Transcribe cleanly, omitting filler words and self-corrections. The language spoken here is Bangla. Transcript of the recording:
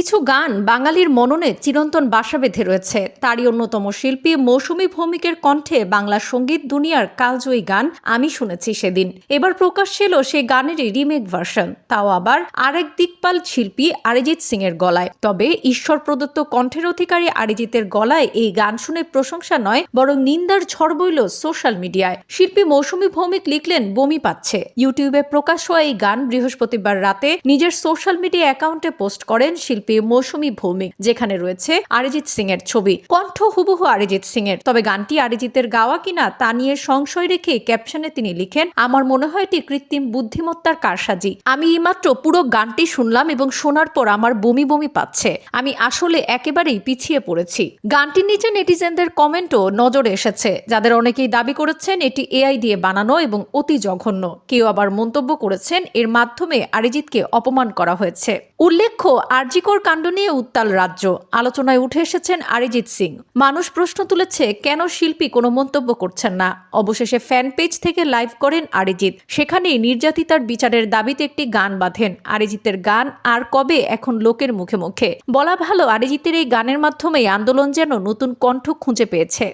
কিছু গান বাঙালির মননে চিরন্তন বাসা বেঁধে রয়েছে। তারই অন্যতম শিল্পী মৌসুমী ভৌমিকের কণ্ঠে বাংলা সঙ্গীত দুনিয়ার কালজয়ী গান আমি শুনেছি সেদিন। এবার প্রকাশ ছিল সেই গানেরই রিমেক ভার্সন, তাও আবার আরেক দিকপাল শিল্পী অরিজিৎ সিং এর গলায়। তবে ঈশ্বর প্রদত্ত কণ্ঠের অধিকারী অরিজিতের গলায় এই গান শুনে প্রশংসা নয়, বরং নিন্দার ঝড় বইল সোশ্যাল মিডিয়ায়। শিল্পী মৌসুমী ভৌমিক লিখলেন বমি পাচ্ছে। ইউটিউবে প্রকাশ হওয়া এই গান বৃহস্পতিবার রাতে নিজের সোশ্যাল মিডিয়া অ্যাকাউন্টে পোস্ট করেন শিল্পী মৌসুমী ভৌমিক, যেখানে রয়েছে অরিজিৎ সিং এর ছবি। কণ্ঠ হুবহু অরিজিৎ সিং এর, তবে গানটি অরিজিতের গাওয়া কিনা তা নিয়ে সংশয় রেখে ক্যাপশনে তিনি লিখেন, আমার মনে হয় এটি কৃত্রিম বুদ্ধিমত্তার কারসাজি। আমি এইমাত্র পুরো গানটি শুনলাম এবং শোনার পর আমার বমি বমি পাচ্ছে। আমি আসলে একেবারেই পিছিয়ে পড়েছি। গানটির নিচে নেটিজেনদের কমেন্টও নজরে এসেছে, যাদের অনেকেই দাবি করেছেন এটি এআই দিয়ে বানানো এবং অতি জঘন্য। কেউ আবার মন্তব্য করেছেন এর মাধ্যমে অরিজিৎকে অপমান করা হয়েছে। উল্লেখ্য, আরজিকর কাণ্ড নিয়ে উত্তাল রাজ্য। আলোচনায় উঠে এসেছেন অরিজিৎ সিং। মানুষ প্রশ্ন তুলেছে কেন শিল্পী কোনো মন্তব্য করছেন না। অবশেষে ফ্যান পেজ থেকে লাইভ করেন অরিজিৎ। সেখানেই নির্যাতিতার বিচারের দাবিতে একটি গান বাঁধেন। অরিজিতের গান আর কবে এখন লোকের মুখে মুখে। বলা ভালো, অরিজিতের এই গানের মাধ্যমেই আন্দোলন যেন নতুন কণ্ঠ খুঁজে পেয়েছে।